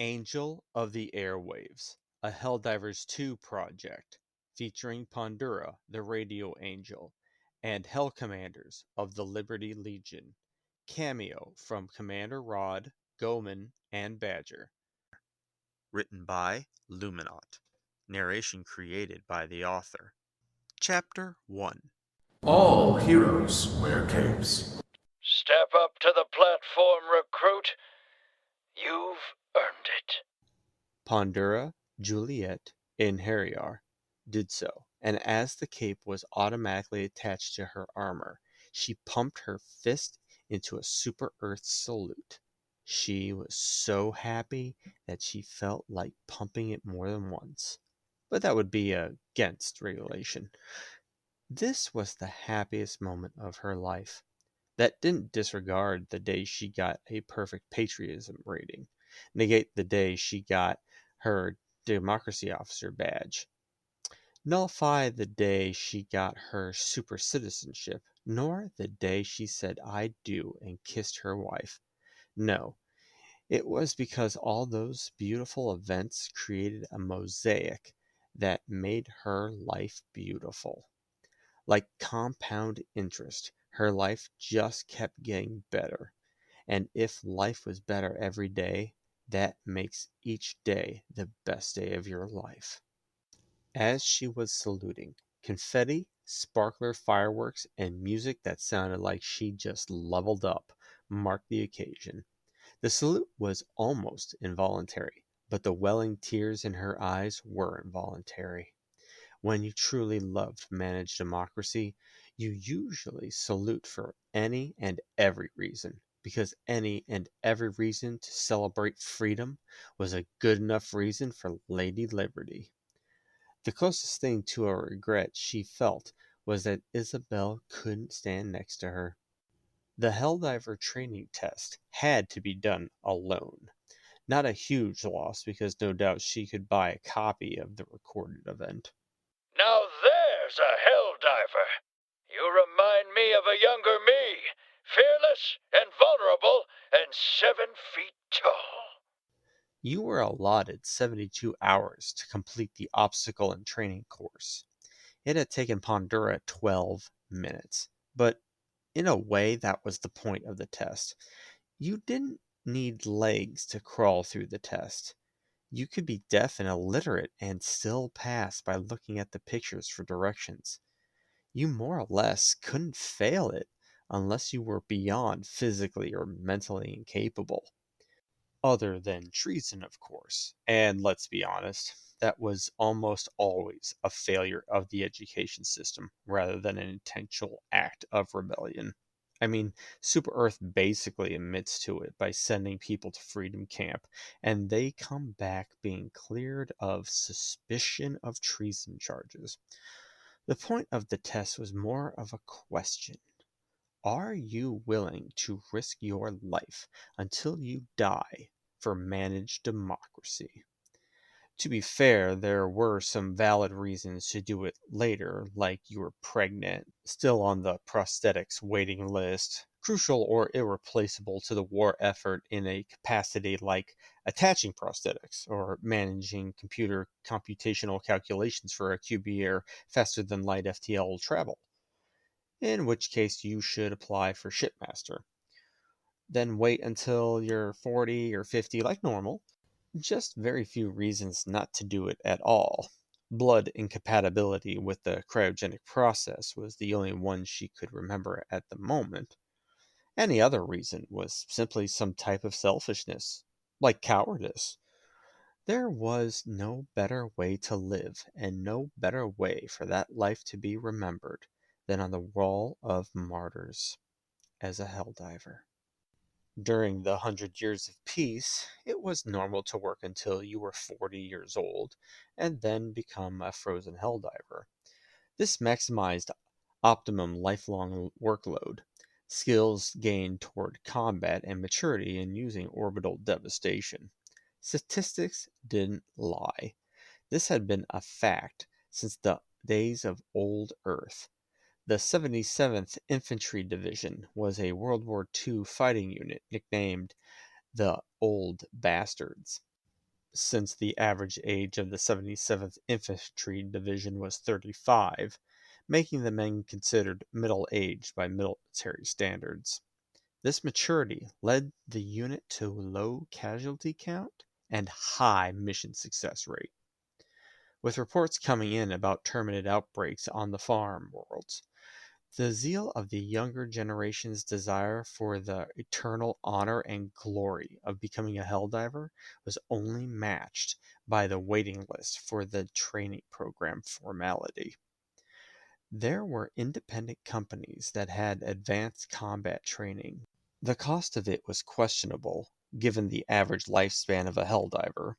Angel of the Airwaves, a Helldivers 2 project featuring Pandura, the Radio Angel, and Hell Commanders of the Liberty Legion. Cameo from Commander Rod, Goman, and Badger. Written by Lumenaught. Narration created by the author. Chapter 1. All heroes wear capes. Step up to the platform, recruit. You've earned it. Pandura, Juliet, and Harryar did so, and as the cape was automatically attached to her armor, she pumped her fist into a super Earth salute. She was so happy that she felt like pumping it more than once. But that would be against regulation. This was the happiest moment of her life. That didn't disregard the day she got a perfect patriotism rating, negate the day she got her democracy officer badge, nullify the day she got her super citizenship, nor the day she said I do and kissed her wife. No, it was because all those beautiful events created a mosaic that made her life beautiful. Like compound interest, her life just kept getting better. And if life was better every day, that makes each day the best day of your life. As she was saluting, confetti, sparkler fireworks, and music that sounded like she just leveled up marked the occasion. The salute was almost involuntary, but the welling tears in her eyes were involuntary. When you truly love managed democracy, you usually salute for any and every reason, because any and every reason to celebrate freedom was a good enough reason for Lady Liberty. The closest thing to a regret she felt was that Isabel couldn't stand next to her. The Helldiver training test had to be done alone. Not a huge loss, because no doubt she could buy a copy of the recorded event. Now there's a Helldiver. You remind me of a younger me, fearless and vulnerable and 7 feet tall. You were allotted 72 hours to complete the obstacle and training course. It had taken Pandura 12 minutes, but in a way that was the point of the test. You didn't need legs to crawl through the test. You could be deaf and illiterate and still pass by looking at the pictures for directions. You more or less couldn't fail it unless you were beyond physically or mentally incapable. Other than treason, of course. And let's be honest, that was almost always a failure of the education system rather than an intentional act of rebellion. I mean, Super Earth basically admits to it by sending people to Freedom Camp, and they come back being cleared of suspicion of treason charges. The point of the test was more of a question. Are you willing to risk your life until you die for managed democracy? To be fair, there were some valid reasons to do it later, like you were pregnant, still on the prosthetics waiting list, crucial or irreplaceable to the war effort in a capacity like attaching prosthetics or managing computer computational calculations for a QB faster than light FTL travel, in which case you should apply for Shipmaster. Then wait until you're 40 or 50 like normal. Just very few reasons not to do it at all. Blood incompatibility with the cryogenic process was the only one she could remember at the moment. Any other reason was simply some type of selfishness, like cowardice. There was no better way to live, and no better way for that life to be remembered than on the Wall of Martyrs as a Helldiver. During the 100 Years of Peace, it was normal to work until you were 40 years old and then become a frozen Helldiver. This maximized optimum lifelong workload, skills gained toward combat, and maturity in using orbital devastation. Statistics didn't lie. This had been a fact since the days of Old Earth. The 77th Infantry Division was a World War II fighting unit nicknamed the Old Bastards. since the average age of the 77th Infantry Division was 35, making the men considered middle-aged by military standards. This maturity led the unit to low casualty count and high mission success rate. With reports coming in about terminate outbreaks on the farm worlds, the zeal of the younger generation's desire for the eternal honor and glory of becoming a Helldiver was only matched by the waiting list for the training program formality. There were independent companies that had advanced combat training. The cost of it was questionable, given the average lifespan of a Helldiver,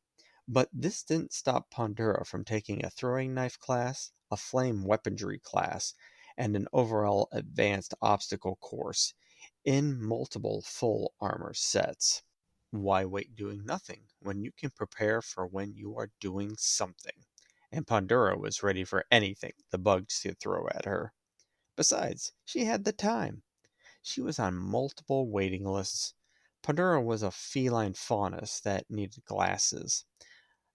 but this didn't stop Pandora from taking a throwing knife class, a flame weaponry class, and an overall advanced obstacle course in multiple full armor sets. Why wait doing nothing when you can prepare for when you are doing something? And Pandora was ready for anything the bugs could throw at her. Besides, she had the time. She was on multiple waiting lists. Pandora was a feline faunus that needed glasses.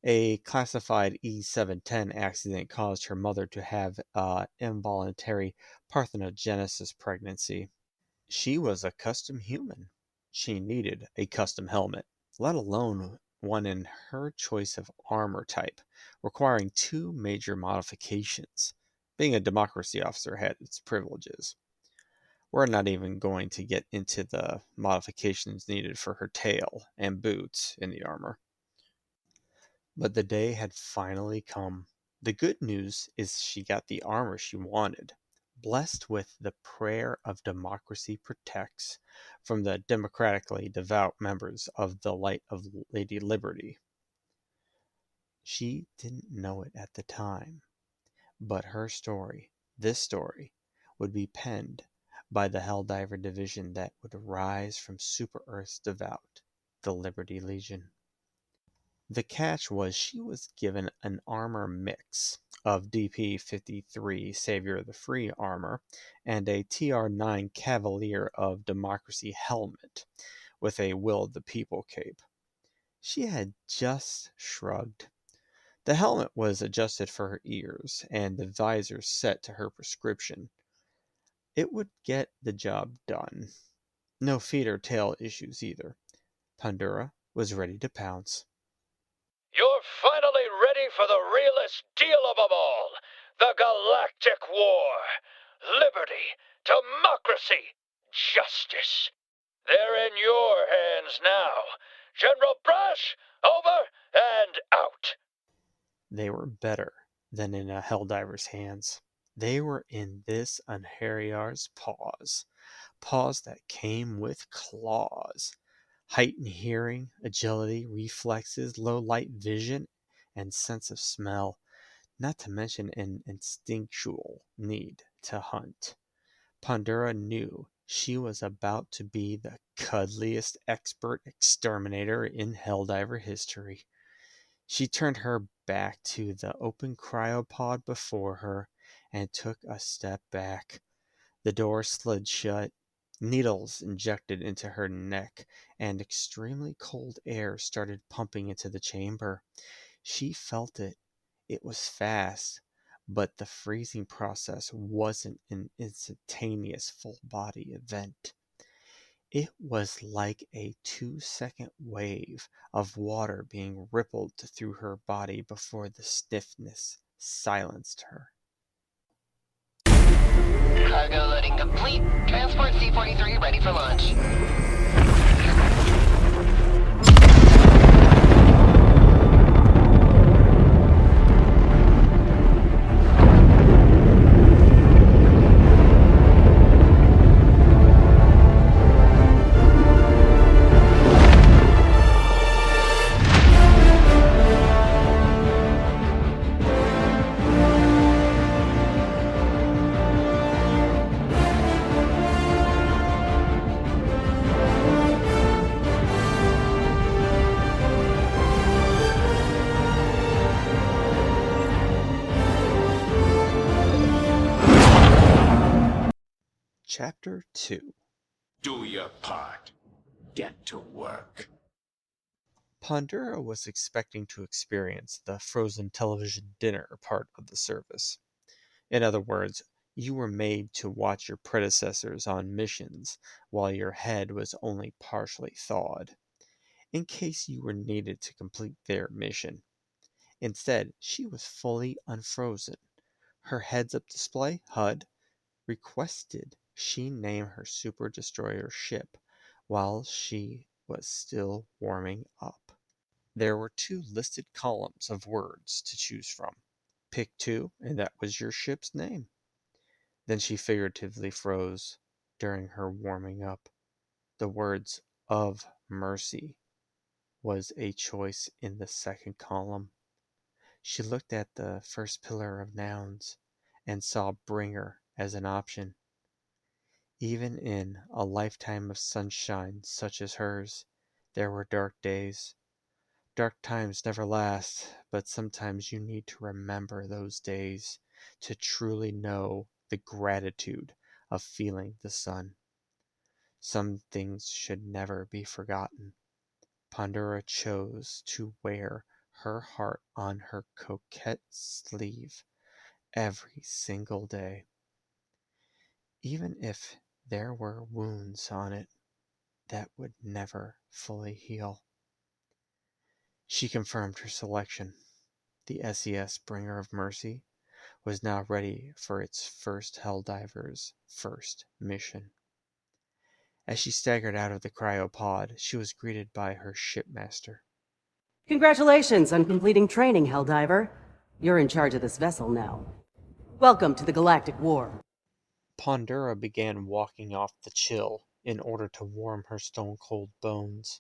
A classified E710 accident caused her mother to have involuntary parthenogenesis pregnancy. She was a custom human. She needed a custom helmet, let alone one in her choice of armor type, requiring two major modifications. Being a democracy officer had its privileges. We're not even going to get into the modifications needed for her tail and boots in the armor. But the day had finally come. The good news is she got the armor she wanted, blessed with the prayer of democracy protects from the democratically devout members of the Light of Lady Liberty. She didn't know it at the time, but her story, this story, would be penned by the Helldiver division that would rise from Super Earth's devout, the Liberty Legion. The catch was she was given an armor mix of DP-53 Savior of the Free armor and a TR-9 Cavalier of Democracy helmet with a Will of the People cape. She had just shrugged. The helmet was adjusted for her ears and the visor set to her prescription. It would get the job done. No feet or tail issues either. Pandora was ready to pounce. You're finally ready for the realest deal of 'em all. The Galactic War. Liberty, democracy, justice. They're in your hands now. General Brash, over and out. They were better than in a Helldiver's hands. They were in this Anhariar's paws. Paws that came with claws. Heightened hearing, agility, reflexes, low light vision, and sense of smell, not to mention an instinctual need to hunt. Pandora knew she was about to be the cuddliest expert exterminator in Helldiver history. She turned her back to the open cryopod before her and took a step back. The door slid shut. Needles injected into her neck, and extremely cold air started pumping into the chamber. She felt it. It was fast, but the freezing process wasn't an instantaneous full-body event. It was like a 2-second wave of water being rippled through her body before the stiffness silenced her. Cargo loading complete. Transport C-43 ready for launch. Chapter 2. Do your part. Get to work. Pandora was expecting to experience the frozen television dinner part of the service. In other words, you were made to watch your predecessors on missions while your head was only partially thawed, in case you were needed to complete their mission. Instead, she was fully unfrozen. Her heads-up display, HUD, requested she name her super destroyer ship while she was still warming up. There were two listed columns of words to choose from. Pick two, and that was your ship's name. Then she figuratively froze during her warming up. The words "of mercy" was a choice in the second column. She looked at the first pillar of nouns and saw bringer as an option. Even in a lifetime of sunshine such as hers, there were dark days. Dark times never last, but sometimes you need to remember those days to truly know the gratitude of feeling the sun. Some things should never be forgotten. Pandora chose to wear her heart on her coquette sleeve every single day, even if there were wounds on it that would never fully heal. She confirmed her selection. The SES Bringer of Mercy was now ready for its first Helldivers' first mission. As she staggered out of the cryopod, she was greeted by her shipmaster. Congratulations on completing training, Helldiver. You're in charge of this vessel now. Welcome to the Galactic War. Pandora began walking off the chill in order to warm her stone-cold bones.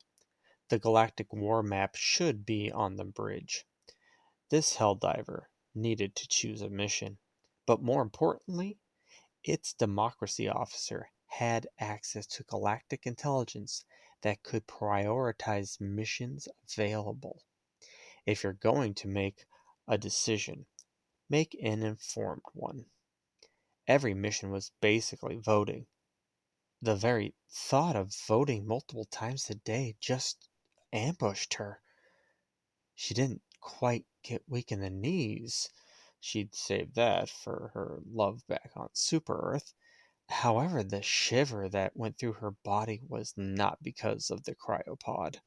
The Galactic War map should be on the bridge. This Helldiver needed to choose a mission, but more importantly, its democracy officer had access to galactic intelligence that could prioritize missions available. If you're going to make a decision, make an informed one. Every mission was basically voting. The very thought of voting multiple times a day just ambushed her. She didn't quite get weak in the knees. She'd saved that for her love back on Super Earth. However, the shiver that went through her body was not because of the cryopod.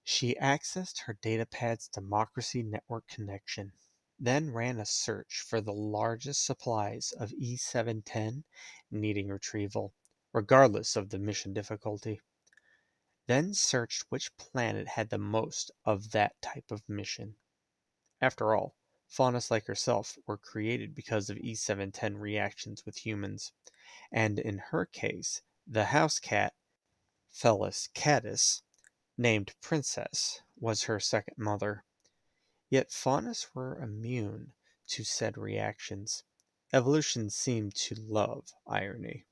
She accessed her datapad's Democracy Network connection, then ran a search for the largest supplies of E710 needing retrieval, regardless of the mission difficulty. Then searched which planet had the most of that type of mission. After all, faunas like herself were created because of E710 reactions with humans, and in her case, the house cat, Felis catus, named Princess, was her second mother. Yet faunas were immune to said reactions. Evolution seemed to love irony.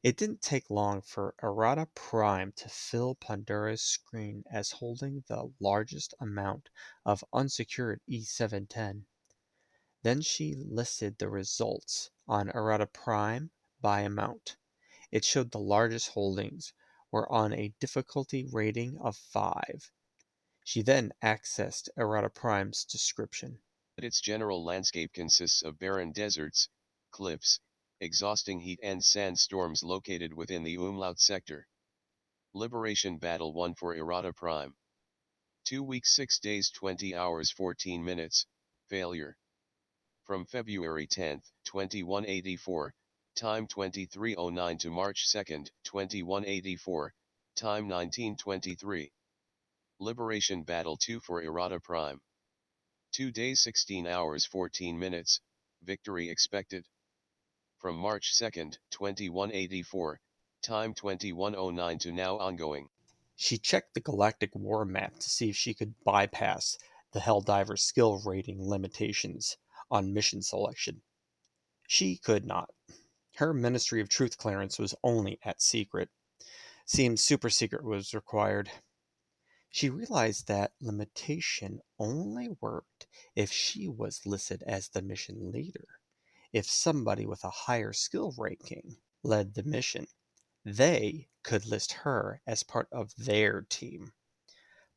It didn't take long for Errata Prime to fill Pandora's screen as holding the largest amount of unsecured E710. Then she listed the results on Errata Prime by amount. It showed the largest holdings were on a difficulty rating of 5. She then accessed Errata Prime's description. Its general landscape consists of barren deserts, cliffs, exhausting heat and sandstorms located within the Umlaut sector. Liberation Battle 1 for Errata Prime. 2 weeks 6 days 20 hours 14 minutes, failure. From February 10, 2184, time 2309 to March 2, 2184, time 1923. Liberation Battle 2 for Errata Prime. 2 days 16 hours 14 minutes, victory expected. From March 2, 2184, time 2109 to now ongoing. She checked the Galactic War map to see if she could bypass the Helldiver skill rating limitations on mission selection. She could not. Her Ministry of Truth clearance was only at secret. Seemed super secret was required. She realized that limitation only worked if she was listed as the mission leader. If somebody with a higher skill ranking led the mission, they could list her as part of their team.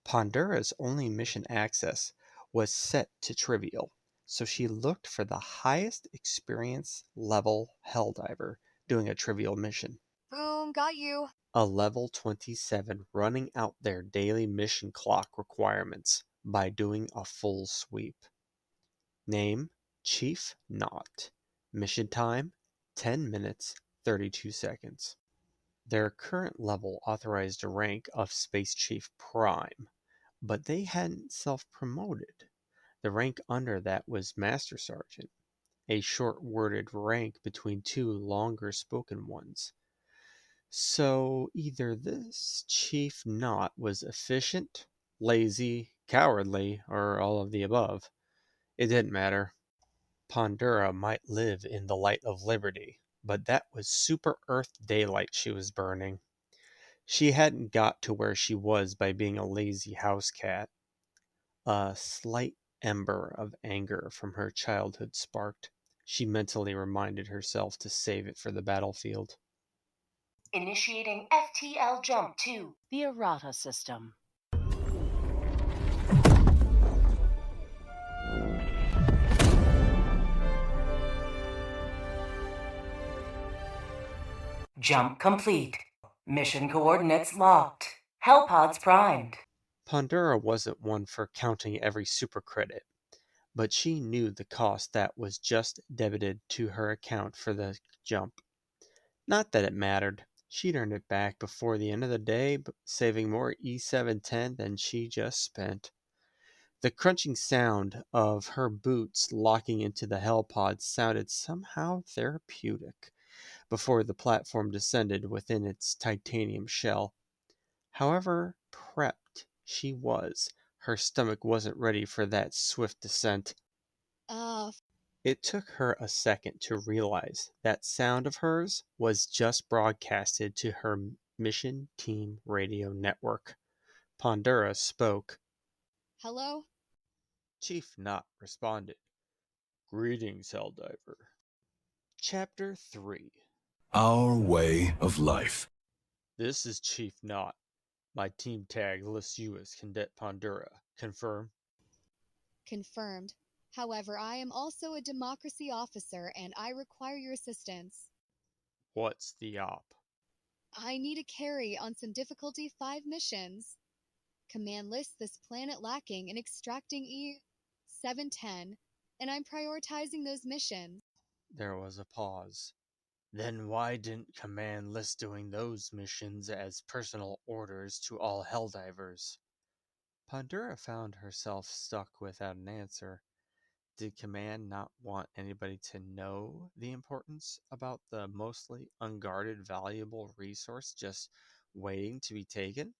Pandura's only mission access was set to trivial, so she looked for the highest experience level Helldiver doing a trivial mission. Boom, got you. A level 27 running out their daily mission clock requirements by doing a full sweep. Name, Chief Knot. Mission time, 10 minutes, 32 seconds. Their current level authorized a rank of Space Chief Prime, but they hadn't self-promoted. The rank under that was Master Sergeant, a short-worded rank between two longer-spoken ones. So either this Chief Knot was efficient, lazy, cowardly, or all of the above. It didn't matter. Pandura might live in the light of liberty, but that was super Earth daylight she was burning. She hadn't got to where she was by being a lazy house cat. A slight ember of anger from her childhood sparked. She mentally reminded herself to save it for the battlefield. Initiating FTL jump to The errata system. Jump complete. Mission coordinates locked. Hellpods primed. Pandura wasn't one for counting every super credit, but she knew the cost that was just debited to her account for the jump. Not that it mattered. She'd earned it back before the end of the day, saving more E710 than she just spent. The crunching sound of her boots locking into the Hellpod sounded somehow therapeutic before the platform descended within its titanium shell. However prepped she was, her stomach wasn't ready for that swift descent. Uh, It took her a second to realize that sound of hers was just broadcasted to her mission team radio network. Pandura spoke. hello? Chief Knot responded. Greetings, Helldiver. Chapter 3. Our way of life. This is Chief Knot. My team tag lists you as Cadet Pandura. Confirm? Confirmed. However, I am also a democracy officer and I require your assistance. What's the op? I need a carry on some difficulty 5 missions. Command lists this planet lacking in extracting E710, and I'm prioritizing those missions. There was a pause. Then why didn't Command list doing those missions as personal orders to all Helldivers? Pandura found herself stuck without an answer. Did Command not want anybody to know the importance about the mostly unguarded valuable resource just waiting to be taken?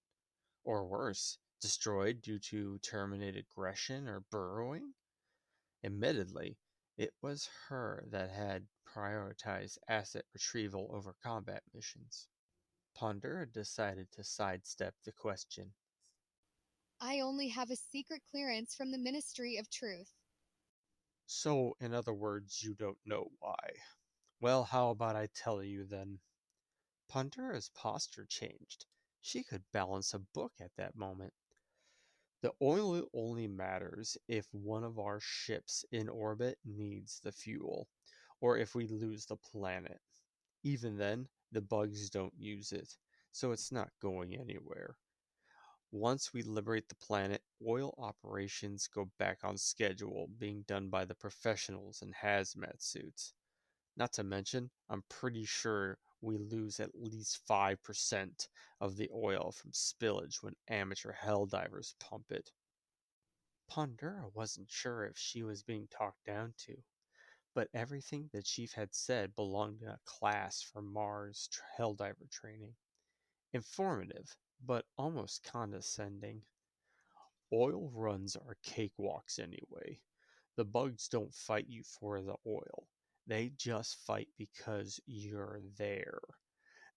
Or worse, destroyed due to terminated aggression or burrowing? Admittedly, it was her that had prioritized asset retrieval over combat missions. Pandura decided to sidestep the question. I only have a secret clearance from the Ministry of Truth. So, in other words, you don't know why. Well, how about I tell you then? Pandura's posture changed. She could balance a book at that moment. The oil only matters if one of our ships in orbit needs the fuel, or if we lose the planet. Even then, the bugs don't use it, so it's not going anywhere. Once we liberate the planet, oil operations go back on schedule, being done by the professionals in hazmat suits. Not to mention, I'm pretty sure we lose at least 5% of the oil from spillage when amateur Helldivers pump it. Pandura wasn't sure if she was being talked down to, but everything the chief had said belonged in a class for Mars Helldiver training. Informative, but almost condescending. Oil runs are cakewalks anyway. The bugs don't fight you for the oil. They just fight because you're there.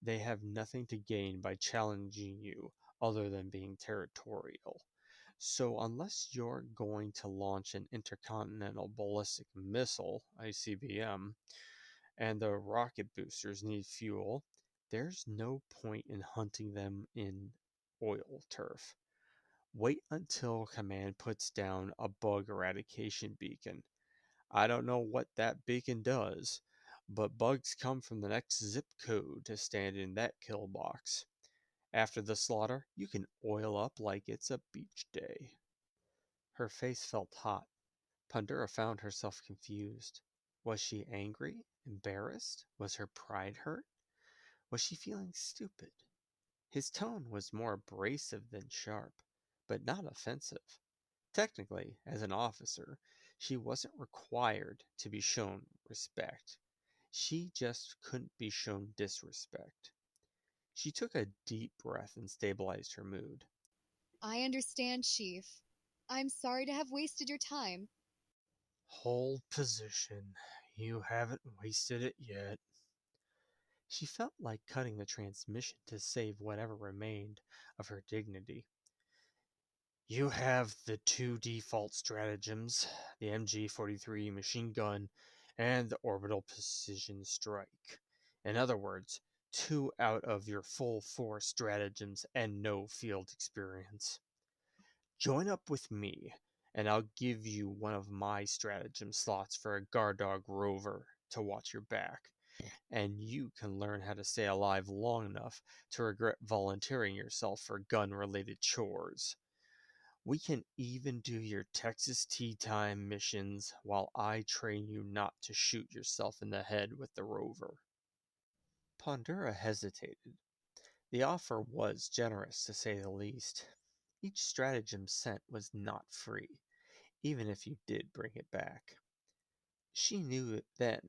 They have nothing to gain by challenging you other than being territorial. So unless you're going to launch an intercontinental ballistic missile, ICBM, and the rocket boosters need fuel, there's no point in hunting them in oil turf. Wait until Command puts down a bug eradication beacon. I don't know what that beacon does, but bugs come from the next zip code to stand in that kill box. After the slaughter, you can oil up like it's a beach day. Her face felt hot. Pandora found herself confused. Was she angry? Embarrassed? Was her pride hurt? Was she feeling stupid? His tone was more abrasive than sharp, but not offensive. Technically, as an officer, she wasn't required to be shown respect. She just couldn't be shown disrespect. She took a deep breath and stabilized her mood. I understand, Chief. I'm sorry to have wasted your time. Hold position. You haven't wasted it yet. She felt like cutting the transmission to save whatever remained of her dignity. You have the two default stratagems, the MG-43 machine gun and the orbital precision strike. In other words, 2 out of your full 4 stratagems and no field experience. Join up with me, and I'll give you one of my stratagem slots for a guard dog rover to watch your back, and you can learn how to stay alive long enough to regret volunteering yourself for gun-related chores. We can even do your Texas Tea Time missions while I train you not to shoot yourself in the head with the rover. Pandora hesitated. The offer was generous, to say the least. Each stratagem sent was not free, even if you did bring it back. She knew it then.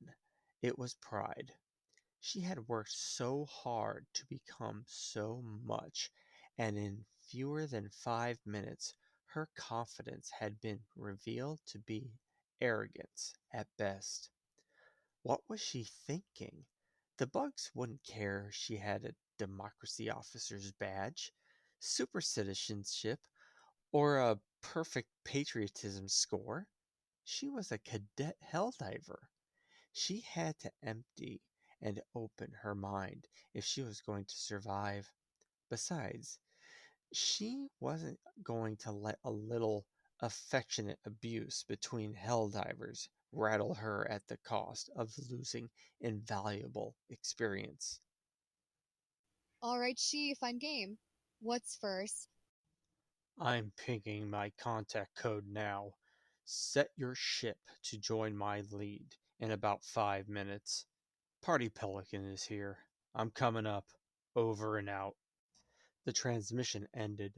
It was pride. She had worked so hard to become so much, and in fewer than 5 minutes her confidence had been revealed to be arrogance at best. What was she thinking? The bugs wouldn't care she had a democracy officer's badge, super citizenship, or a perfect patriotism score. She was a cadet Helldiver. She had to empty and open her mind if she was going to survive. Besides, she wasn't going to let a little affectionate abuse between Helldivers rattle her at the cost of losing invaluable experience. All right, Chief, I'm game. What's first? I'm pinging my contact code now. Set your ship to join my lead in about 5 minutes. Party Pelican is here. I'm coming up. Over and out. The transmission ended.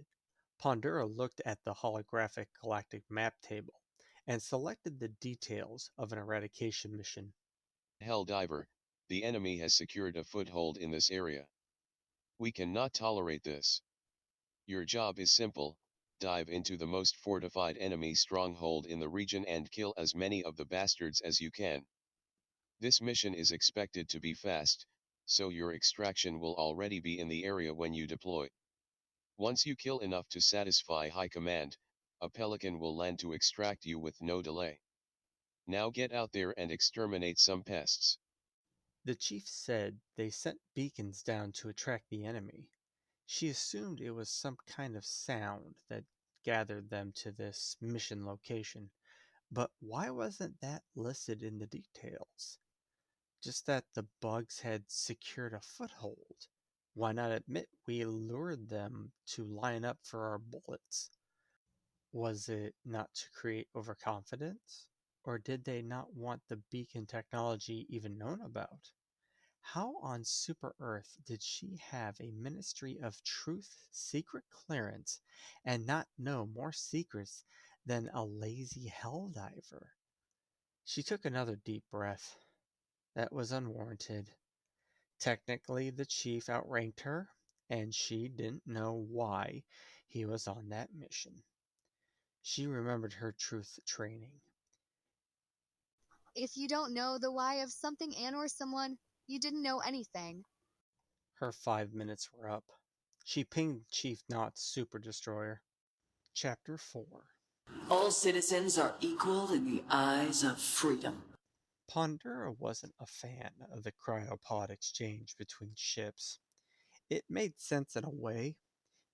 Pandora looked at the holographic galactic map table and selected the details of an eradication mission. Helldiver, the enemy has secured a foothold in this area. We cannot tolerate this. Your job is simple: dive into the most fortified enemy stronghold in the region and kill as many of the bastards as you can. This mission is expected to be fast, so your extraction will already be in the area when you deploy. Once you kill enough to satisfy High Command, a Pelican will land to extract you with no delay. Now get out there and exterminate some pests. The chief said they sent beacons down to attract the enemy. She assumed it was some kind of sound that gathered them to this mission location, but why wasn't that listed in the details? Just that the bugs had secured a foothold. Why not admit we lured them to line up for our bullets? Was it not to create overconfidence? Or did they not want the beacon technology even known about? How on Super Earth did she have a Ministry of Truth secret clearance and not know more secrets than a lazy Helldiver? She took another deep breath. That was unwarranted. Technically, the chief outranked her, and she didn't know why he was on that mission. She remembered her truth training. If you don't know the why of something and or someone, you didn't know anything. Her 5 minutes were up. She pinged Chief Knott's super destroyer. Chapter 4. All citizens are equal in the eyes of freedom. Pandora wasn't a fan of the cryopod exchange between ships. It made sense in a way.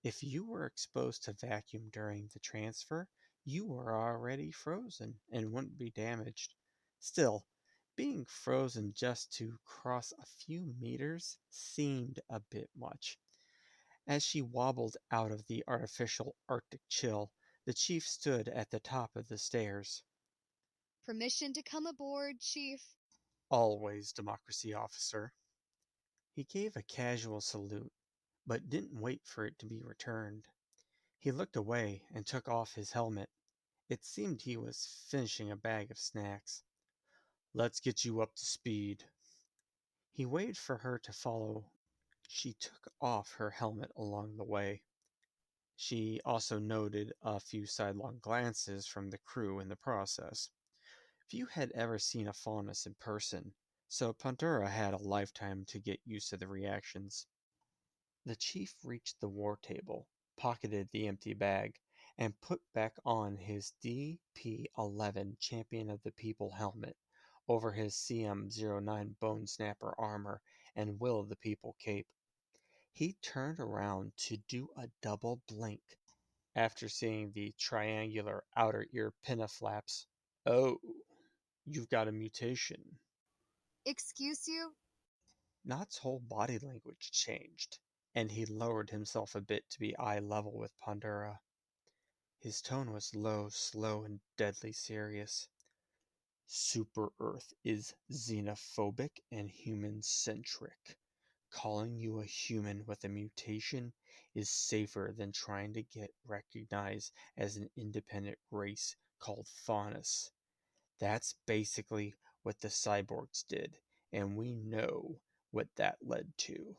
If you were exposed to vacuum during the transfer, you were already frozen and wouldn't be damaged. Still, being frozen just to cross a few meters seemed a bit much. As she wobbled out of the artificial Arctic chill, the chief stood at the top of the stairs. Permission to come aboard, Chief. Always, democracy officer. He gave a casual salute, but didn't wait for it to be returned. He looked away and took off his helmet. It seemed he was finishing a bag of snacks. Let's get you up to speed. He waited for her to follow. She took off her helmet along the way. She also noted a few sidelong glances from the crew in the process. Few had ever seen a faunus in person, so Pandora had a lifetime to get used to the reactions. The chief reached the war table, pocketed the empty bag, and put back on his DP-11 Champion of the People helmet over his CM-09 Bone Snapper armor and Will of the People cape. He turned around to do a double blink after seeing the triangular outer ear pinnaflaps. Oh, you've got a mutation. Excuse you? Nott's whole body language changed, and he lowered himself a bit to be eye level with Pandora. His tone was low, slow, and deadly serious. Super Earth is xenophobic and human-centric. Calling you a human with a mutation is safer than trying to get recognized as an independent race called Faunus. That's basically what the cyborgs did, and we know what that led to.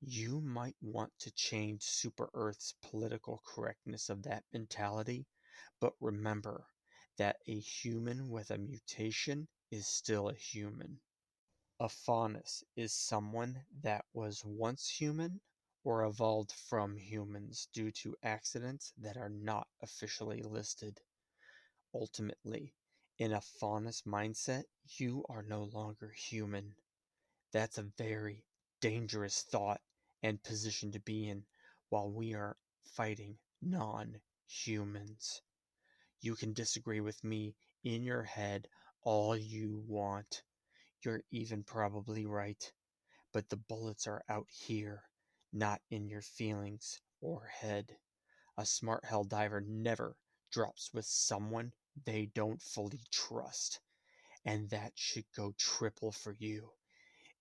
You might want to change Super Earth's political correctness of that mentality, but remember that a human with a mutation is still a human. A faunus is someone that was once human or evolved from humans due to accidents that are not officially listed. Ultimately, in a faunus mindset, you are no longer human. That's a very dangerous thought and position to be in while we are fighting non-humans. You can disagree with me in your head all you want. You're even probably right. But the bullets are out here, not in your feelings or head. A smart Helldiver never drops with someone they don't fully trust. And that should go triple for you.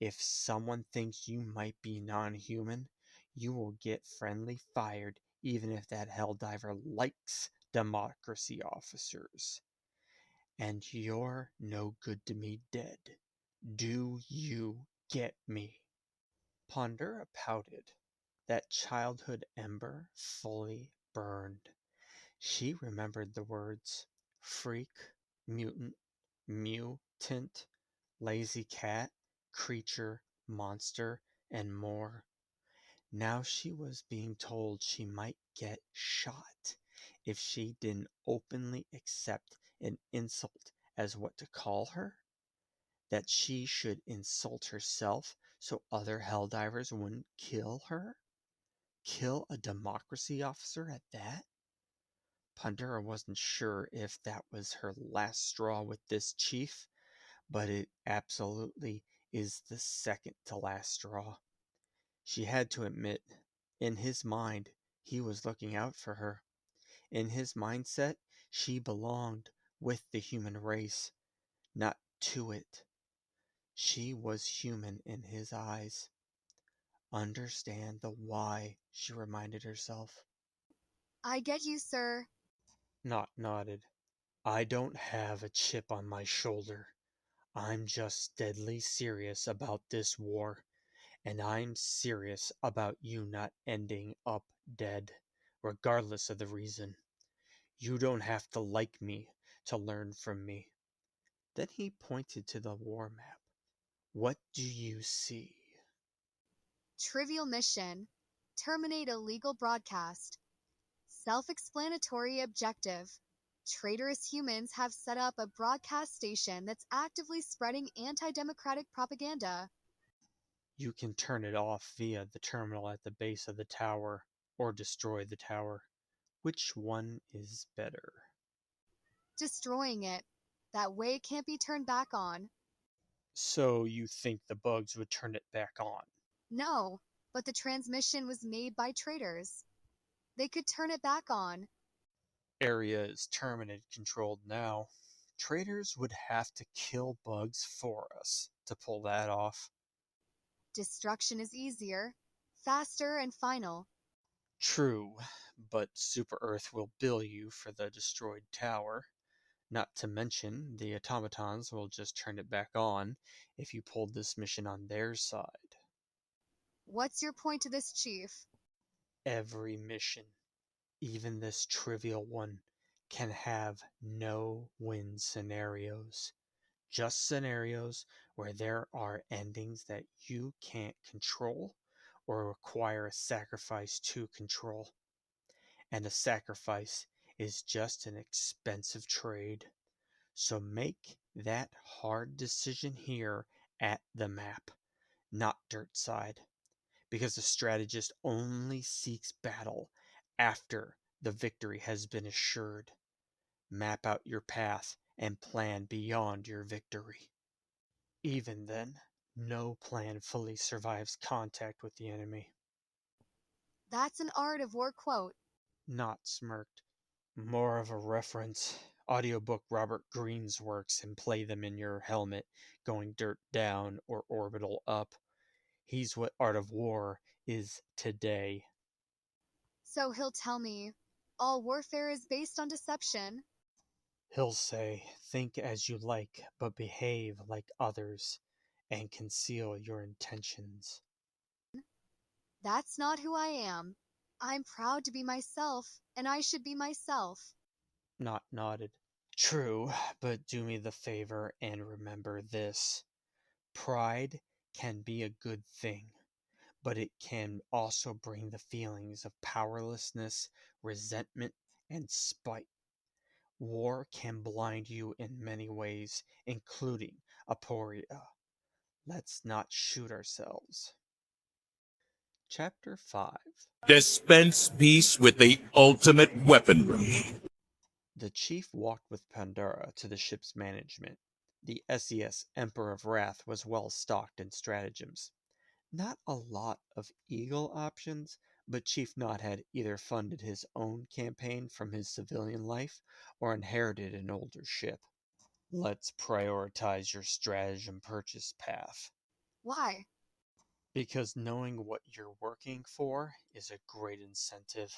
If someone thinks you might be non-human, you will get friendly fired even if that Helldiver likes democracy officers. And you're no good to me dead. Do you get me? Pandora pouted. That childhood ember fully burned. She remembered the words freak, mutant, mutant, lazy cat, creature, monster, and more. Now she was being told she might get shot if she didn't openly accept an insult as what to call her. That she should insult herself so other Helldivers wouldn't kill her? Kill a democracy officer at that? Pandora wasn't sure if that was her last straw with this chief, but it absolutely is the second to last straw. She had to admit, in his mind, he was looking out for her. In his mindset, she belonged with the human race, not to it. She was human in his eyes. Understand the why, she reminded herself. I get you, sir. Nott nodded. I don't have a chip on my shoulder. I'm just deadly serious about this war, and I'm serious about you not ending up dead, regardless of the reason. You don't have to like me to learn from me. Then he pointed to the war map. What do you see? Trivial mission. Terminate illegal broadcast. Self-explanatory objective. Traitorous humans have set up a broadcast station that's actively spreading anti-democratic propaganda. You can turn it off via the terminal at the base of the tower, or destroy the tower. Which one is better? Destroying it. That way it can't be turned back on. So you think the bugs would turn it back on? No, but the transmission was made by traitors. They could turn it back on. Area is terminated controlled now. Traders would have to kill bugs for us to pull that off. Destruction is easier, faster, and final. True, but Super Earth will bill you for the destroyed tower. Not to mention, the automatons will just turn it back on if you pulled this mission on their side. What's your point to this, Chief? Every mission, even this trivial one, can have no-win scenarios. Just scenarios where there are endings that you can't control or require a sacrifice to control. And a sacrifice is just an expensive trade. So make that hard decision here at the map, not dirt side, because the strategist only seeks battle after the victory has been assured. Map out your path and plan beyond your victory. Even then, no plan fully survives contact with the enemy. That's an Art of War quote. Not smirked. More of a reference. Audiobook Robert Greene's works and play them in your helmet, going dirt down or orbital up. He's what Art of War is today. So he'll tell me, all warfare is based on deception. He'll say, think as you like, but behave like others, and conceal your intentions. That's not who I am. I'm proud to be myself, and I should be myself. Not nodded. True, but do me the favor and remember this. Pride can be a good thing, but it can also bring the feelings of powerlessness, resentment, and spite. War can blind you in many ways, including aporia. Let's not shoot ourselves. Chapter 5. Dispense peace with the ultimate weaponry. The chief walked with Pandora to the ship's management. The SES Emperor of Wrath was well stocked in stratagems. Not a lot of Eagle options, but Chief Knot had either funded his own campaign from his civilian life or inherited an older ship. Let's prioritize your stratagem purchase path. Why? Because knowing what you're working for is a great incentive.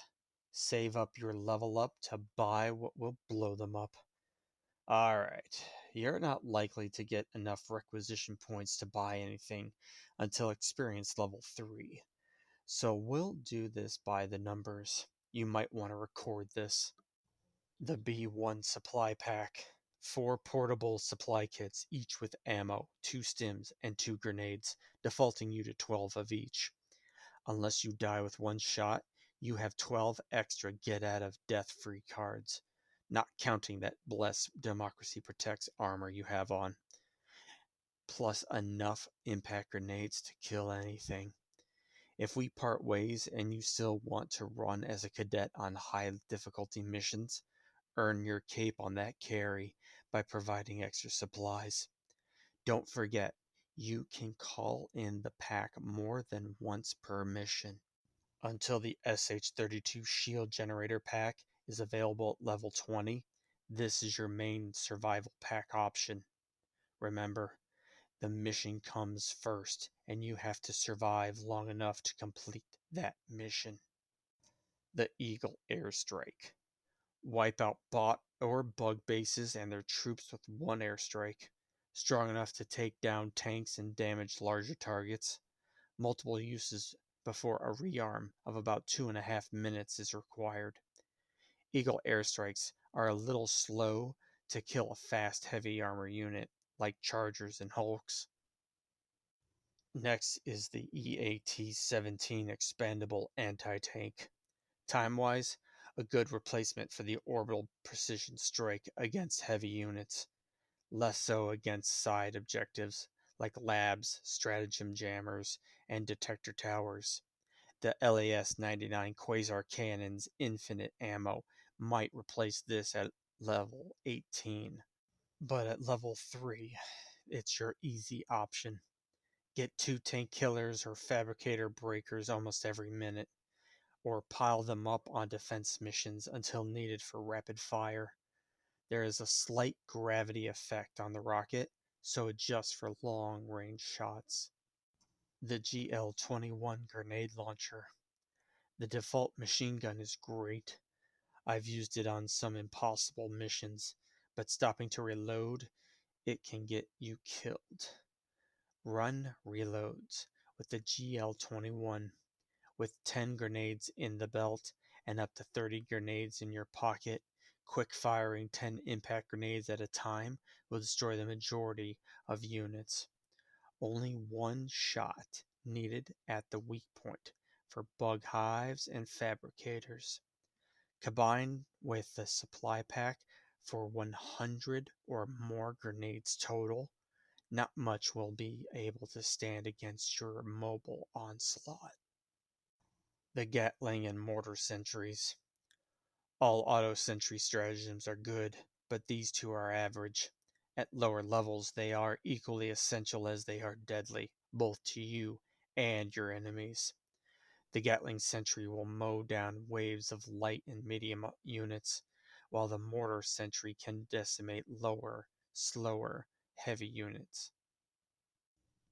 Save up your level up to buy what will blow them up. Alright, you're not likely to get enough requisition points to buy anything until experience level 3. So we'll do this by the numbers. You might want to record this. The B1 supply pack. 4 portable supply kits, each with ammo, 2 stims, and 2 grenades, defaulting you to 12 of each. Unless you die with 1 shot, you have 12 extra get out of death free cards, not counting that Bless Democracy Protects armor you have on, plus enough impact grenades to kill anything. If we part ways and you still want to run as a cadet on high difficulty missions, earn your cape on that carry by providing extra supplies. Don't forget, you can call in the pack more than once per mission. Until the SH-32 shield generator pack is available at level 20, this is your main survival pack option. Remember, the mission comes first, and you have to survive long enough to complete that mission. The Eagle Airstrike. Wipe out bot or bug bases and their troops with 1 airstrike. Strong enough to take down tanks and damage larger targets. Multiple uses before a rearm of about 2.5 minutes is required. Eagle airstrikes are a little slow to kill a fast heavy armor unit, like Chargers and Hulks. Next is the EAT-17 expandable anti-tank. Time-wise, a good replacement for the orbital precision strike against heavy units, less so against side objectives like labs, stratagem jammers, and detector towers. The LAS-99 Quasar Cannon's infinite ammo might replace this at level 18. But at level 3, it's your easy option. Get 2 tank killers or fabricator breakers almost every minute, or pile them up on defense missions until needed for rapid fire. There is a slight gravity effect on the rocket, so adjust for long range shots. The GL-21 grenade launcher. The default machine gun is great. I've used it on some impossible missions, but stopping to reload, it can get you killed. Run reloads with the GL-21. With 10 grenades in the belt and up to 30 grenades in your pocket, quick firing 10 impact grenades at a time will destroy the majority of units. Only one shot needed at the weak point for bug hives and fabricators. Combined with the supply pack for 100 or more grenades total, not much will be able to stand against your mobile onslaught. The Gatling and mortar sentries. All auto sentry stratagems are good, but these two are average. At lower levels, they are equally essential as they are deadly, both to you and your enemies. The Gatling sentry will mow down waves of light and medium units, while the mortar sentry can decimate lower, slower, heavy units.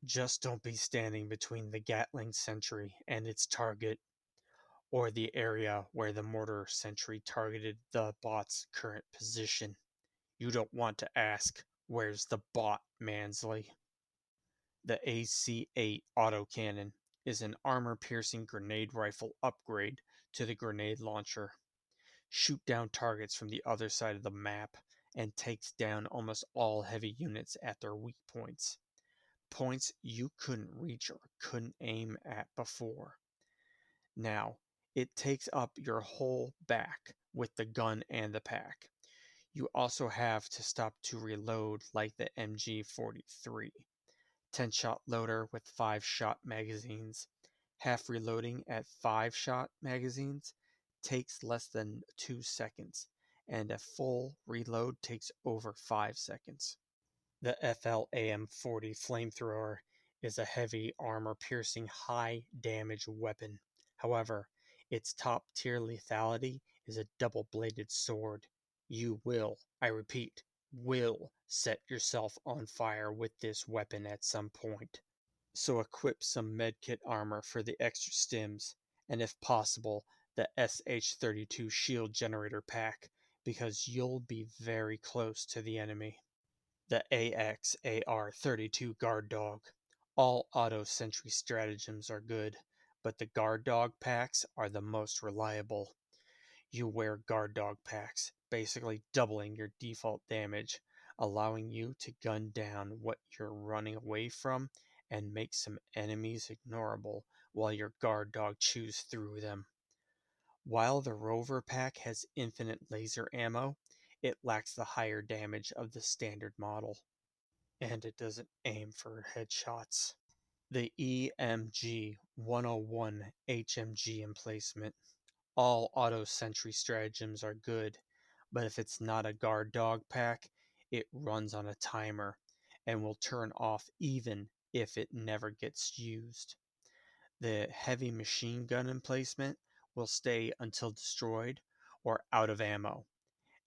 Just don't be standing between the Gatling sentry and its target, or the area where the mortar sentry targeted the bot's current position. You don't want to ask, "Where's the bot, Mansley?" The AC-8 autocannon is an armor-piercing grenade rifle upgrade to the grenade launcher. Shoot down targets from the other side of the map and takes down almost all heavy units at their weak points. Points you couldn't reach or couldn't aim at before. Now, it takes up your whole back with the gun and the pack. You also have to stop to reload like the MG43. 10-shot loader with 5-shot magazines. Half reloading at 5-shot magazines takes less than 2 seconds, and a full reload takes over 5 seconds. The FLAM-40 flamethrower is a heavy armor-piercing high-damage weapon. However, its top-tier lethality is a double-bladed sword. You will, I repeat, will set yourself on fire with this weapon at some point. So equip some medkit armor for the extra stims, and if possible, the SH-32 shield generator pack, because you'll be very close to the enemy. The AX-AR-32 Guard Dog. All auto sentry stratagems are good, but the Guard Dog packs are the most reliable. You wear Guard Dog packs, basically doubling your default damage, allowing you to gun down what you're running away from and make some enemies ignorable while your Guard Dog chews through them. While the Rover pack has infinite laser ammo, it lacks the higher damage of the standard model, and it doesn't aim for headshots. The EMG-101 HMG emplacement. All auto sentry stratagems are good, but if it's not a Guard Dog pack, it runs on a timer and will turn off even if it never gets used. The heavy machine gun emplacement will stay until destroyed or out of ammo,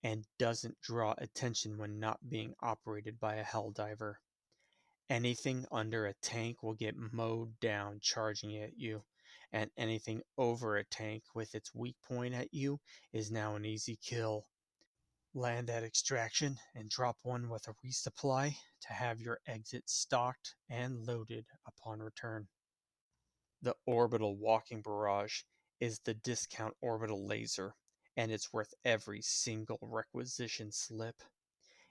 and doesn't draw attention when not being operated by a Helldiver. Anything under a tank will get mowed down charging at you, and anything over a tank with its weak point at you is now an easy kill. Land at extraction and drop one with a resupply to have your exit stocked and loaded upon return. The orbital walking barrage is the discount orbital laser, and it's worth every single requisition slip.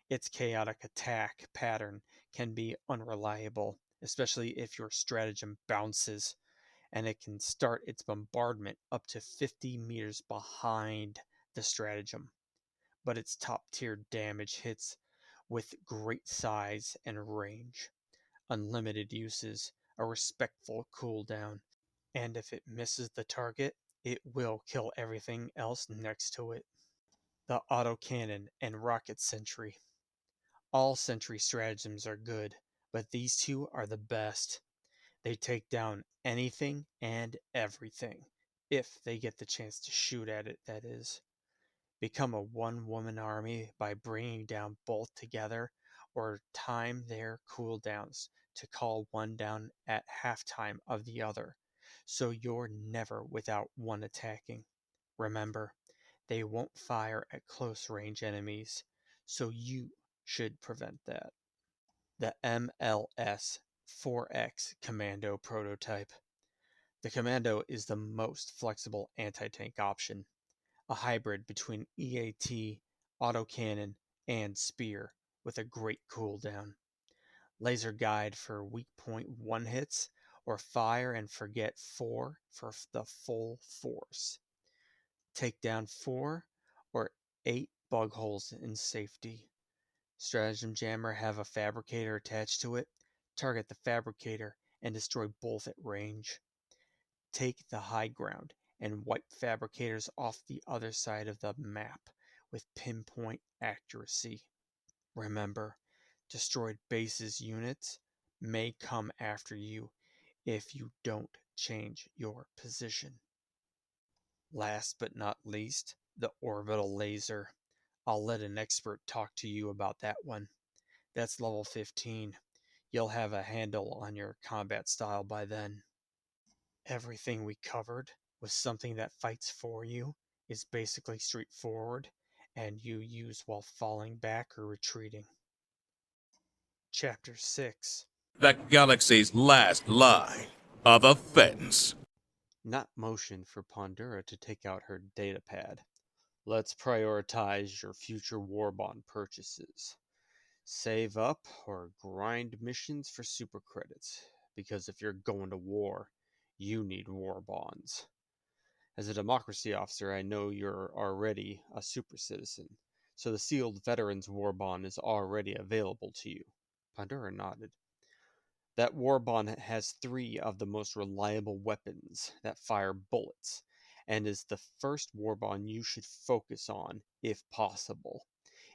Its chaotic attack pattern can be unreliable, especially if your stratagem bounces, and it can start its bombardment up to 50 meters behind the stratagem. But its top tier damage hits with great size and range, unlimited uses, a respectful cooldown, and if it misses the target, it will kill everything else next to it. The autocannon and rocket sentry. All sentry stratagems are good, but these two are the best. They take down anything and everything, if they get the chance to shoot at it, that is. Become a one-woman army by bringing down both together, or time their cooldowns to call one down at halftime of the other, so you're never without one attacking. Remember, they won't fire at close range enemies, so you should prevent that. The MLS 4X Commando prototype. The Commando is the most flexible anti-tank option, a hybrid between EAT, autocannon, and spear with a great cooldown. Laser guide for weak point 1 hits, or fire and forget 4 for the full force. Take down 4 or 8 bug holes in safety. Stratagem Jammer have a fabricator attached to it. Target the fabricator and destroy both at range. Take the high ground and wipe fabricators off the other side of the map with pinpoint accuracy. Remember, destroyed bases units may come after you if you don't change your position. Last but not least, the orbital laser. I'll let an expert talk to you about that one. That's level 15. You'll have a handle on your combat style by then. Everything we covered was something that fights for you, is basically straightforward, and you use while falling back or retreating. Chapter 6. The galaxy's last line of offense. Not motion for Pandora to take out her datapad. Let's prioritize your future war bond purchases. Save up or grind missions for super credits, because if you're going to war, you need war bonds. As a democracy officer, I know you're already a super citizen, so the sealed Veterans War Bond is already available to you. Pandora nodded. That war bond has 3 of the most reliable weapons that fire bullets, and is the first war bond you should focus on, if possible.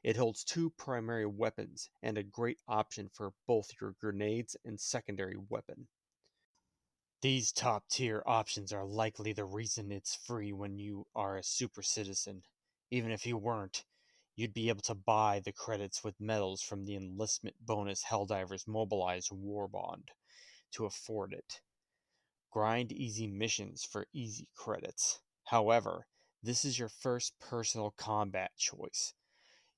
It holds 2 primary weapons and a great option for both your grenades and secondary weapon. These top tier options are likely the reason it's free when you are a super citizen. Even if you weren't, you'd be able to buy the credits with medals from the enlistment bonus Helldivers Mobilized War Bond to afford it. Grind easy missions for easy credits. However, this is your first personal combat choice.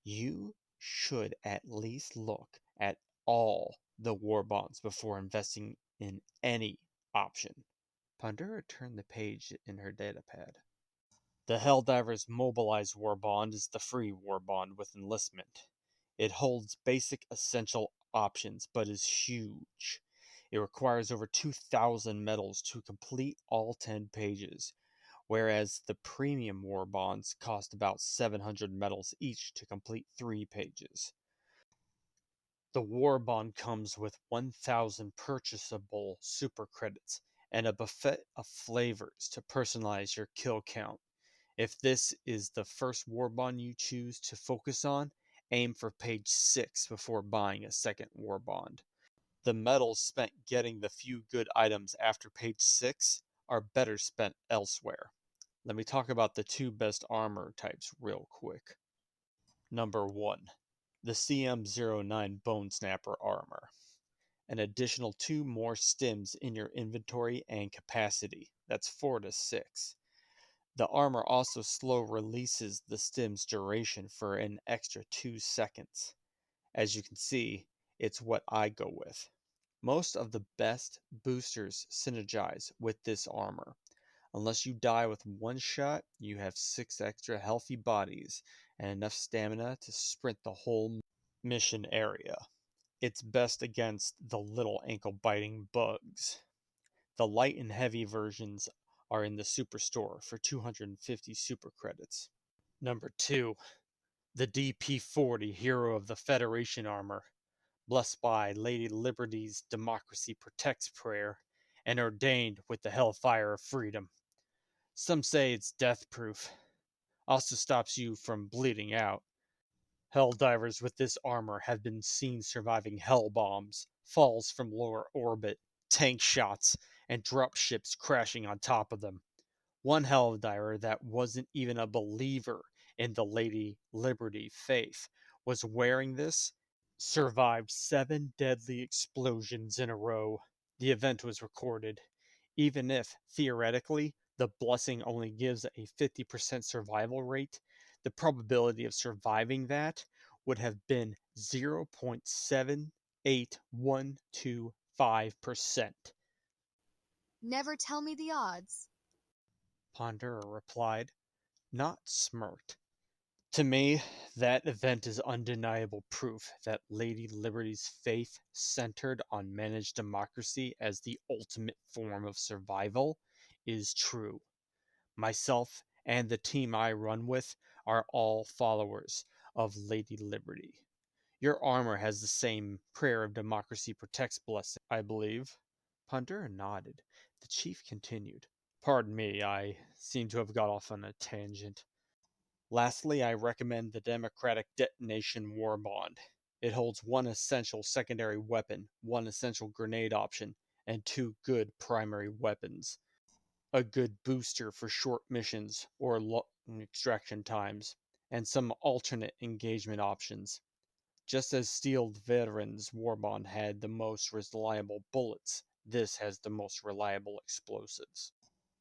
You should at least look at all the war bonds before investing in any option. Pandora turned the page in her datapad. The Helldivers Mobilized War Bond is the free war bond with enlistment. It holds basic essential options, but is huge. It requires over 2,000 medals to complete all 10 pages, whereas the premium war bonds cost about 700 medals each to complete 3 pages. The war bond comes with 1,000 purchasable super credits and a buffet of flavors to personalize your kill count. If this is the first war bond you choose to focus on, aim for page 6 before buying a second war bond. The medals spent getting the few good items after page 6 are better spent elsewhere. Let me talk about the 2 best armor types real quick. Number 1. The CM09 Bone Snapper armor. An additional 2 more stims in your inventory and capacity. That's 4 to 6. The armor also slow releases the stim's duration for an extra 2 seconds. As you can see, it's what I go with. Most of the best boosters synergize with this armor. Unless you die with 1 shot, you have 6 extra healthy bodies and enough stamina to sprint the whole mission area. It's best against the little ankle-biting bugs. The light and heavy versions are in the Superstore for 250 super credits. Number 2. The DP-40 Hero of the Federation armor. Blessed by Lady Liberty's Democracy Protects prayer and ordained with the hellfire of freedom. Some say it's death-proof. Also stops you from bleeding out. Helldivers with this armor have been seen surviving hell bombs, falls from lower orbit, tank shots, and dropships crashing on top of them. One Helldiver that wasn't even a believer in the Lady Liberty faith was wearing this, survived 7 deadly explosions in a row. The event was recorded. Even if, theoretically, the blessing only gives a 50% survival rate, the probability of surviving that would have been 0.78125%. Never tell me the odds. Pondera replied, not smirked. To me, that event is undeniable proof that Lady Liberty's faith centered on managed democracy as the ultimate form of survival is true. Myself and the team I run with are all followers of Lady Liberty. Your armor has the same prayer of democracy protects blessing, I believe. Pondera nodded. The chief continued. Pardon me, I seem to have got off on a tangent. Lastly, I recommend the Democratic Detonation War Bond. It holds 1 essential secondary weapon, 1 essential grenade option, and 2 good primary weapons. A good booster for short missions or long extraction times, and some alternate engagement options. Just as Steeled Veterans War Bond had the most reliable bullets, this has the most reliable explosives.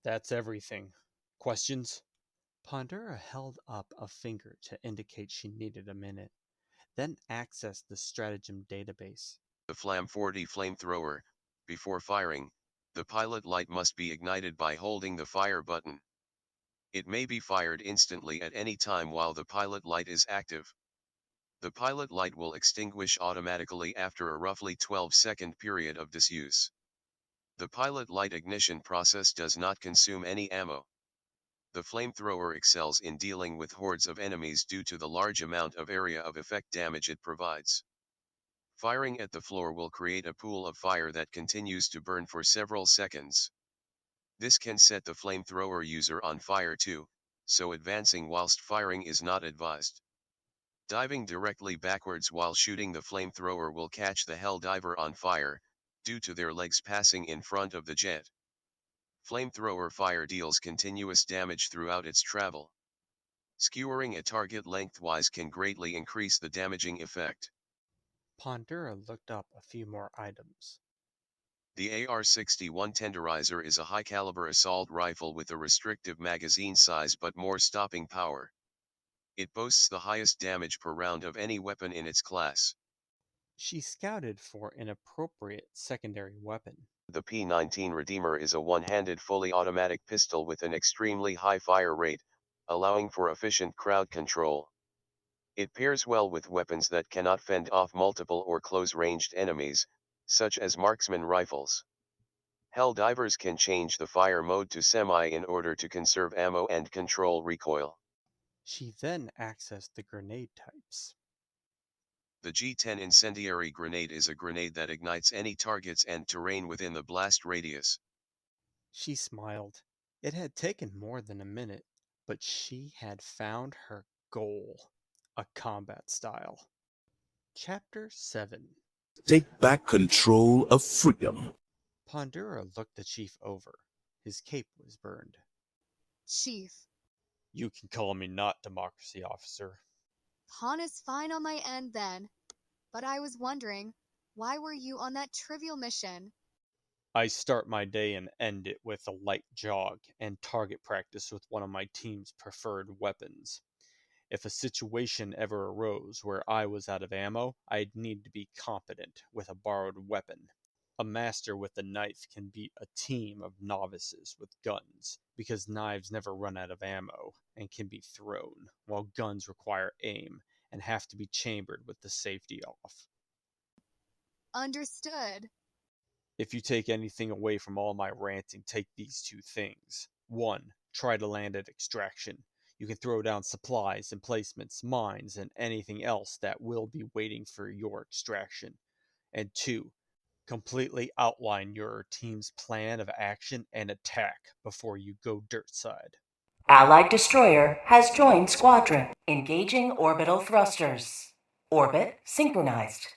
That's everything. Questions? Pondera held up a finger to indicate she needed a minute, then accessed the stratagem database. The Flam 40 flamethrower. Before firing, the pilot light must be ignited by holding the fire button. It may be fired instantly at any time while the pilot light is active. The pilot light will extinguish automatically after a roughly 12-second period of disuse. The pilot light ignition process does not consume any ammo. The flamethrower excels in dealing with hordes of enemies due to the large amount of area of effect damage it provides. Firing at the floor will create a pool of fire that continues to burn for several seconds. This can set the flamethrower user on fire too, so advancing whilst firing is not advised. Diving directly backwards while shooting the flamethrower will catch the Helldiver on fire, due to their legs passing in front of the jet. Flamethrower fire deals continuous damage throughout its travel. Skewering a target lengthwise can greatly increase the damaging effect. Pondera looked up a few more items. The AR-61 Tenderizer is a high-caliber assault rifle with a restrictive magazine size but more stopping power. It boasts the highest damage per round of any weapon in its class. She scouted for an appropriate secondary weapon. The P19 Redeemer is a one-handed fully automatic pistol with an extremely high fire rate, allowing for efficient crowd control. It pairs well with weapons that cannot fend off multiple or close-ranged enemies, such as marksman rifles. Helldivers can change the fire mode to semi in order to conserve ammo and control recoil. She then accessed the grenade types. The G10 Incendiary Grenade is a grenade that ignites any targets and terrain within the blast radius. She smiled. It had taken more than a minute, but she had found her goal, a combat style. Chapter 7. Take back control of freedom. Pondera looked the chief over. His cape was burned. Chief. You can call me not democracy officer. Pawn is fine on my end then. But I was wondering, why were you on that trivial mission? I start my day and end it with a light jog and target practice with one of my team's preferred weapons. If a situation ever arose where I was out of ammo, I'd need to be competent with a borrowed weapon. A master with a knife can beat a team of novices with guns, because knives never run out of ammo and can be thrown, while guns require aim and have to be chambered with the safety off. Understood. If you take anything away from all my ranting, take these 2 things. 1. Try to land at extraction. You can throw down supplies, emplacements, mines, and anything else that will be waiting for your extraction. And 2. Completely outline your team's plan of action and attack before you go dirt side. Allied destroyer has joined squadron. Engaging orbital thrusters. Orbit synchronized.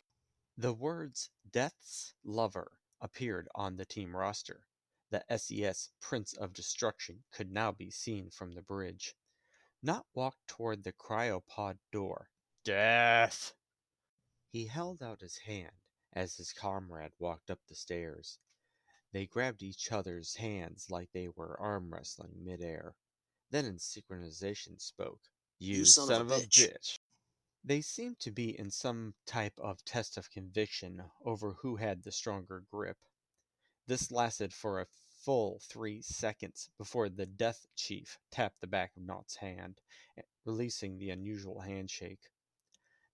The words Death's Lover appeared on the team roster. The SES Prince of Destruction could now be seen from the bridge. Not walked toward the cryopod door. Death! He held out his hand as his comrade walked up the stairs. They grabbed each other's hands like they were arm wrestling midair. Then in synchronization spoke. You son of a bitch. They seemed to be in some type of test of conviction over who had the stronger grip. This lasted for a full 3 seconds before the Death Chief tapped the back of Naught's hand, releasing the unusual handshake.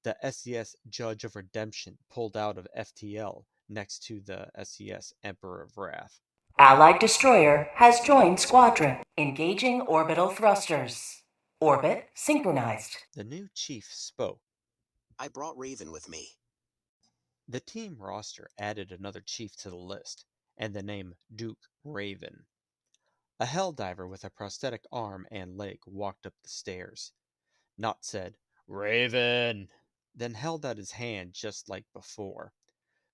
The SES Judge of Redemption pulled out of FTL next to the SES Emperor of Wrath. Allied destroyer has joined squadron. Engaging orbital thrusters. Orbit synchronized. The new chief spoke. I brought Raven with me. The team roster added another chief to the list, and the name Duke Raven. A Helldiver with a prosthetic arm and leg walked up the stairs. Nott said, Raven! Then held out his hand just like before.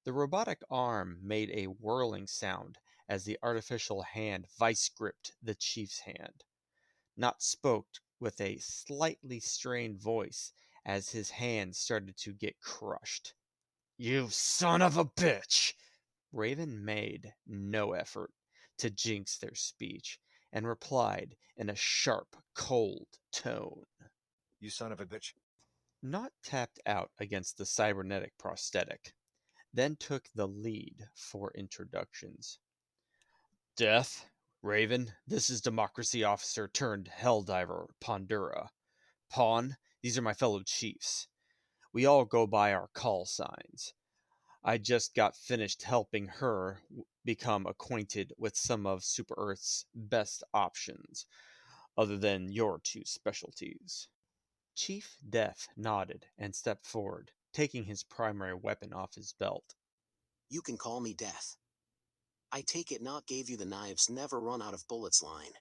The robotic arm made a whirling sound as the artificial hand vice-gripped the chief's hand. Nott spoke with a slightly strained voice as his hand started to get crushed. You son of a bitch! Raven made no effort to jinx their speech and replied in a sharp, cold tone. You son of a bitch. Nott tapped out against the cybernetic prosthetic, then took the lead for introductions. Death, Raven, this is Democracy Officer turned Helldiver Pondura. Pawn, these are my fellow chiefs. We all go by our call signs. I just got finished helping her become acquainted with some of Super Earth's best options, other than your two specialties. Chief Death nodded and stepped forward, taking his primary weapon off his belt. You can call me Death. I take it Nott gave you the knives never run out of bullets line.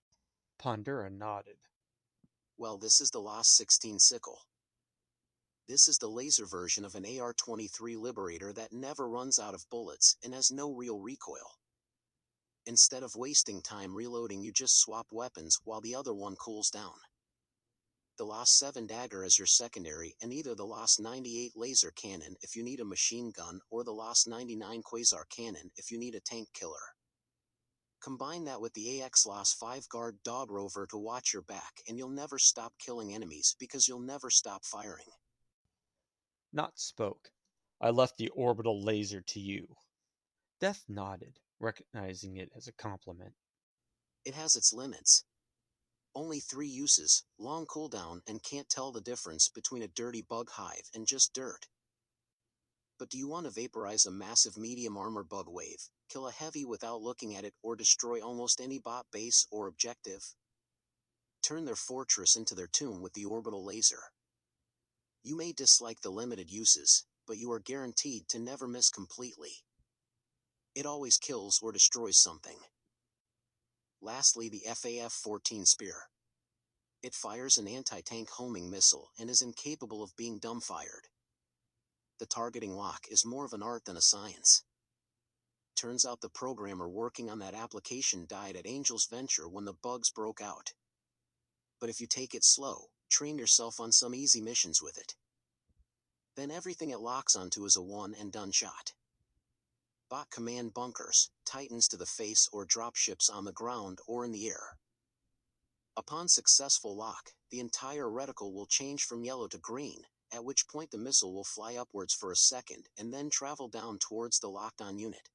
Pondura nodded. Well, this is the Lost 16 sickle. This is the laser version of an AR-23 Liberator that never runs out of bullets and has no real recoil. Instead of wasting time reloading, you just swap weapons while the other one cools down. The Lost 7 dagger as your secondary, and either the Lost 98 laser cannon if you need a machine gun or the Lost 99 quasar cannon if you need a tank killer. Combine that with the AX Lost 5 guard dog rover to watch your back, and you'll never stop killing enemies because you'll never stop firing. Nott spoke. I left the orbital laser to you. Death nodded, recognizing it as a compliment. It has its limits. Only 3 uses, long cooldown, and can't tell the difference between a dirty bug hive and just dirt. But do you want to vaporize a massive medium armor bug wave, kill a heavy without looking at it, or destroy almost any bot base or objective? Turn their fortress into their tomb with the orbital laser. You may dislike the limited uses, but you are guaranteed to never miss completely. It always kills or destroys something. Lastly, the FAF-14 Spear. It fires an anti-tank homing missile and is incapable of being dumbfired. The targeting lock is more of an art than a science. Turns out the programmer working on that application died at Angel's Venture when the bugs broke out. But if you take it slow, train yourself on some easy missions with it, then everything it locks onto is a one-and-done shot. Bot command bunkers, titans to the face, or dropships on the ground or in the air. Upon successful lock, the entire reticle will change from yellow to green, at which point the missile will fly upwards for a second and then travel down towards the locked-on unit,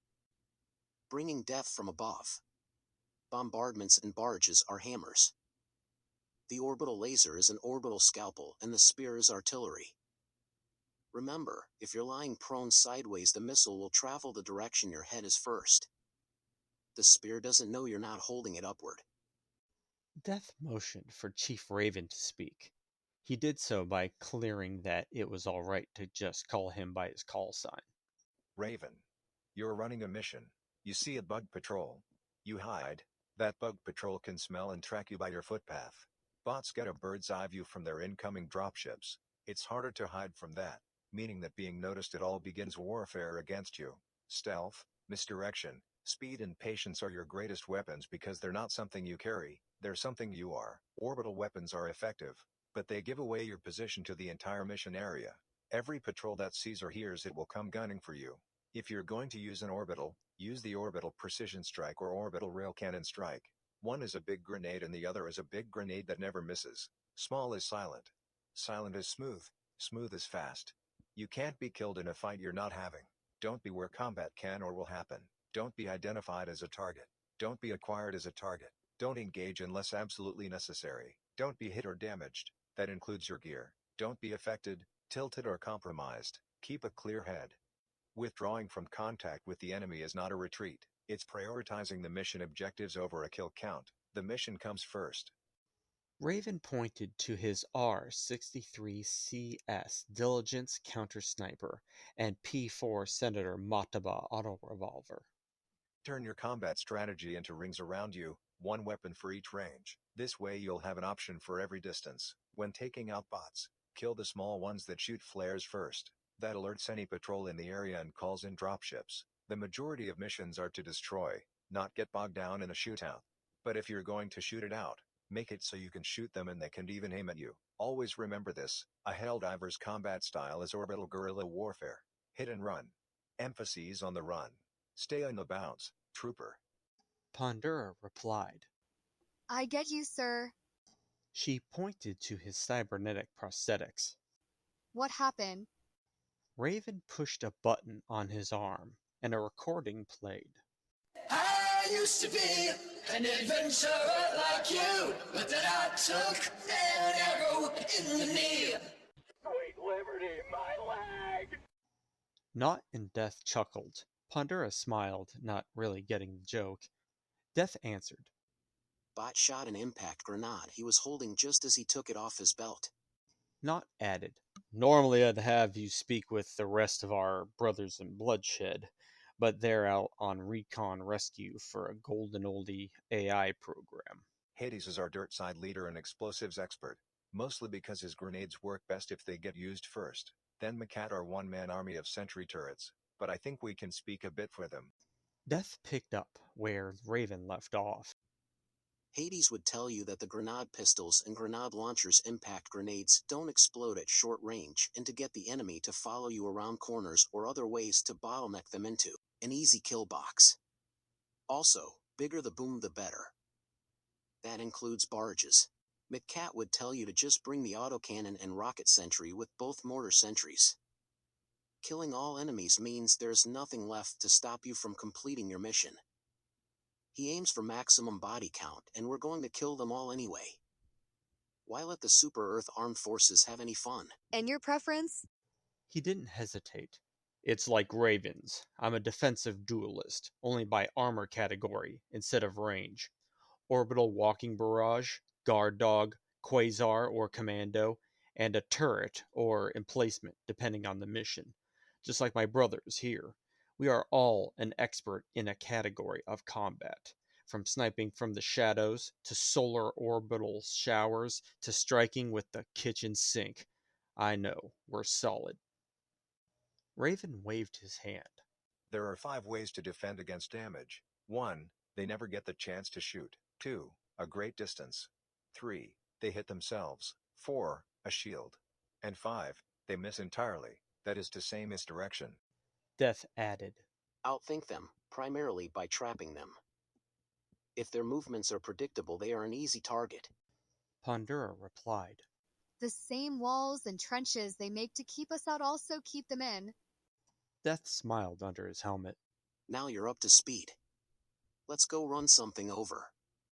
bringing death from above. Bombardments and barges are hammers. The orbital laser is an orbital scalpel and the spear is artillery. Remember, if you're lying prone sideways, the missile will travel the direction your head is first. The spear doesn't know you're not holding it upward. Death motioned for Chief Raven to speak. He did so by clearing that it was all right to just call him by his call sign. Raven, You're running a mission. You see a bug patrol. You hide. That bug patrol can smell and track you by your footpath. Bots get a bird's eye view from their incoming dropships. It's harder to hide from that, meaning that being noticed at all begins warfare against you. Stealth, misdirection, speed and patience are your greatest weapons because they're not something you carry, they're something you are. Orbital weapons are effective, but they give away your position to the entire mission area. Every patrol that sees or hears it will come gunning for you. If you're going to use an orbital, use the orbital precision strike or orbital rail cannon strike. One is a big grenade and the other is a big grenade that never misses. Small is silent. Silent is smooth. Smooth is fast. You can't be killed in a fight you're not having. Don't be where combat can or will happen. Don't be identified as a target. Don't be acquired as a target. Don't engage unless absolutely necessary. Don't be hit or damaged. That includes your gear. Don't be affected, tilted or compromised. Keep a clear head. Withdrawing from contact with the enemy is not a retreat. It's prioritizing the mission objectives over a kill count. The mission comes first. Raven pointed to his R-63CS Diligence Counter-Sniper and P-4 Senator Mataba auto revolver. Turn your combat strategy into rings around you, one weapon for each range. This way you'll have an option for every distance. When taking out bots, kill the small ones that shoot flares first. That alerts any patrol in the area and calls in dropships. The majority of missions are to destroy, not get bogged down in a shootout. But if you're going to shoot it out, make it so you can shoot them and they can even aim at you. Always remember this, a Helldivers combat style is orbital guerrilla warfare. Hit and run. Emphases on the run. Stay on the bounce, trooper. Pandura replied. I get you, sir. She pointed to his cybernetic prosthetics. What happened? Raven pushed a button on his arm, and a recording played. I used to be an adventurer like you, but then I took an arrow in the knee. Sweet liberty, my leg! Not and Death chuckled. Pandura smiled, not really getting the joke. Death answered. Bot shot an impact grenade he was holding just as he took it off his belt. Not added. Normally I'd have you speak with the rest of our brothers in bloodshed, but they're out on recon rescue for a golden oldie AI program. Hades is our dirt side leader and explosives expert, mostly because his grenades work best if they get used first. Then Macat our one-man army of sentry turrets, but I think we can speak a bit for them. Death picked up where Raven left off. Hades would tell you that the grenade pistols and grenade launchers impact grenades don't explode at short range, and to get the enemy to follow you around corners or other ways to bottleneck them into an easy kill box. Also, bigger the boom the better. That includes barges. McCat would tell you to just bring the autocannon and rocket sentry with both mortar sentries. Killing all enemies means there's nothing left to stop you from completing your mission. He aims for maximum body count, and we're going to kill them all anyway. Why let the Super Earth Armed Forces have any fun? And your preference? He didn't hesitate. It's like Ravens. I'm a defensive duelist, only by armor category instead of range. Orbital walking barrage, guard dog, quasar or commando, and a turret or emplacement depending on the mission. Just like my brothers here. We are all an expert in a category of combat. From sniping from the shadows, to solar orbital showers, to striking with the kitchen sink. I know, we're solid. Raven waved his hand. There are 5 ways to defend against damage. 1. They never get the chance to shoot. 2. A great distance. 3. They hit themselves. 4. A shield. And 5. They miss entirely, that is to say misdirection. Death added. Outthink them, primarily by trapping them. If their movements are predictable, they are an easy target. Pandura replied. The same walls and trenches they make to keep us out also keep them in. Death smiled under his helmet. Now you're up to speed. Let's go run something over.